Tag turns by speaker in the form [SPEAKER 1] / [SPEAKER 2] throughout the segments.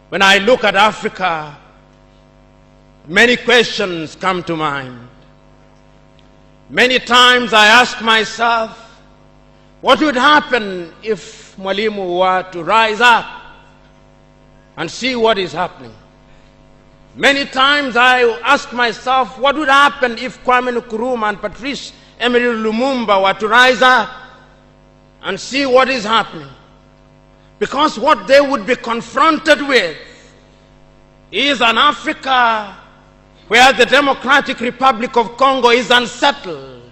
[SPEAKER 1] When I look at Africa, many questions come to mind. Many times I ask myself, what would happen if Mwalimu were to rise up and see what is happening? Many times I ask myself, what would happen if Kwame Nkrumah and Patrice Emery Lumumba were to rise up and see what is happening? Because what they would be confronted with is an Africa where the Democratic Republic of Congo is unsettled.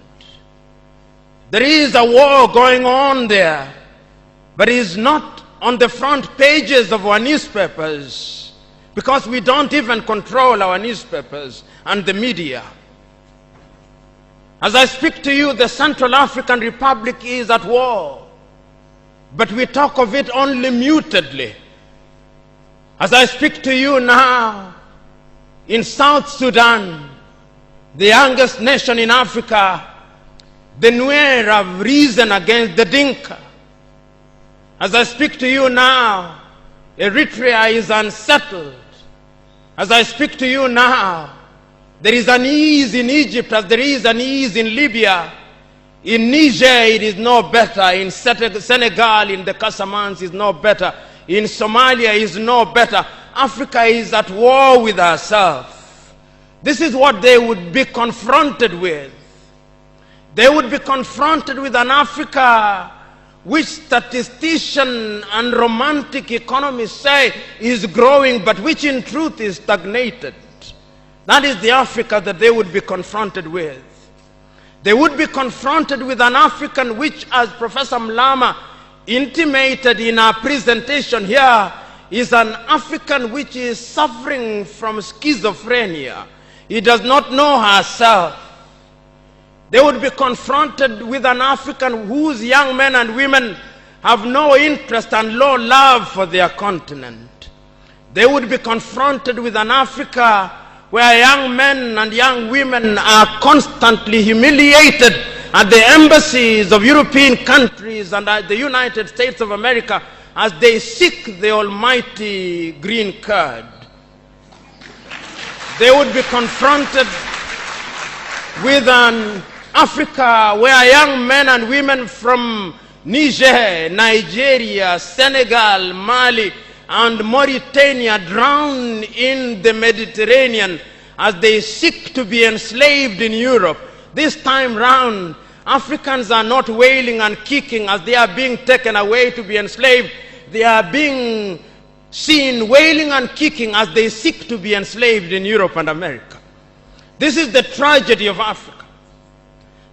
[SPEAKER 1] There is a war going on there, but it is not on the front pages of our newspapers, because we don't even control our newspapers and the media. As I speak to you, the Central African Republic is at war, but we talk of it only mutedly. As I speak to you now, in South Sudan, the youngest nation in Africa, the Nuer have risen against the Dinka. As I speak to you now, Eritrea is unsettled. As I speak to you now, there is an ease in Egypt as there is an ease in Libya. In Niger, it is no better. In Senegal, in the Casamance, is no better. In Somalia, is no better. Africa is at war with herself. This is what they would be confronted with. They would be confronted with an Africa which statisticians and romantic economists say is growing, but which in truth is stagnated. That is the Africa that they would be confronted with. They would be confronted with an African which, as Professor Mlama intimated in our presentation here, is an African which is suffering from schizophrenia. He does not know herself. They would be confronted with an African whose young men and women have no interest and low love for their continent. They would be confronted with an Africa where young men and young women are constantly humiliated at the embassies of European countries and at the United States of America as they seek the almighty green card. They would be confronted with an Africa where young men and women from Niger, Nigeria, Senegal, Mali, and Mauritania drown in the Mediterranean as they seek to be enslaved in Europe. This time round, Africans are not wailing and kicking as they are being taken away to be enslaved. They are being seen wailing and kicking as they seek to be enslaved in Europe and America. This is the tragedy of Africa.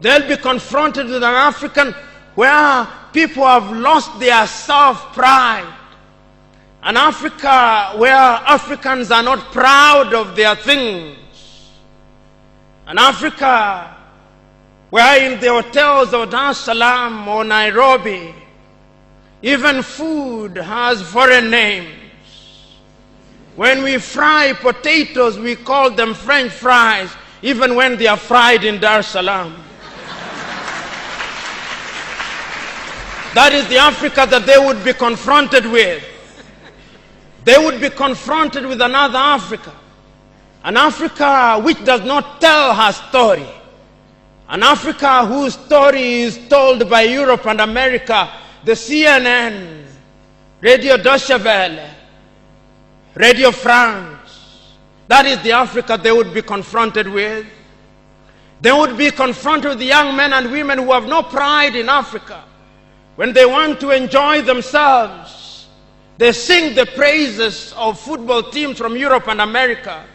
[SPEAKER 1] They'll be confronted with an African where people have lost their self-pride. An Africa where Africans are not proud of their things. An Africa where in the hotels of Dar es Salaam or Nairobi, even food has foreign names. When we fry potatoes, we call them French fries, even when they are fried in Dar es Salaam. That is the Africa that they would be confronted with. They would be confronted with another Africa. An Africa which does not tell her story. An Africa whose story is told by Europe and America, the CNN, Radio Deutsche Welle, Radio France. That is the Africa they would be confronted with. They would be confronted with the young men and women who have no pride in Africa. When they want to enjoy themselves, they sing the praises of football teams from Europe and America.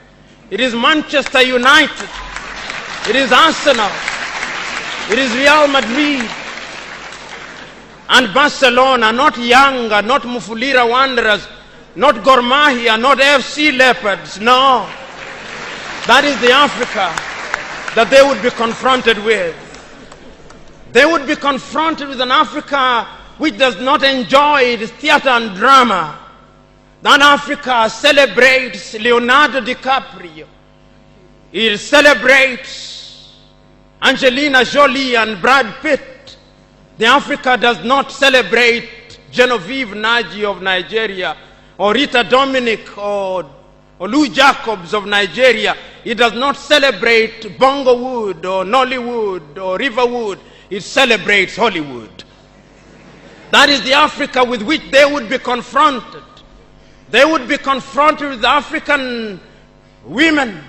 [SPEAKER 1] It is Manchester United. It is Arsenal. It is Real Madrid and Barcelona, not Yanga, not Mufulira Wanderers, not Gor Mahia, not FC Leopards. No. That is the Africa that they would be confronted with. They would be confronted with an Africa which does not enjoy its theater and drama. That Africa celebrates Leonardo DiCaprio. It celebrates Angelina Jolie and Brad Pitt. The Africa does not celebrate Genevieve Naji of Nigeria or Rita Dominic or Lou Jacobs of Nigeria. It does not celebrate Bongowood or Nollywood or Riverwood. It celebrates Hollywood. That is the Africa with which they would be confronted. They would be confronted with African women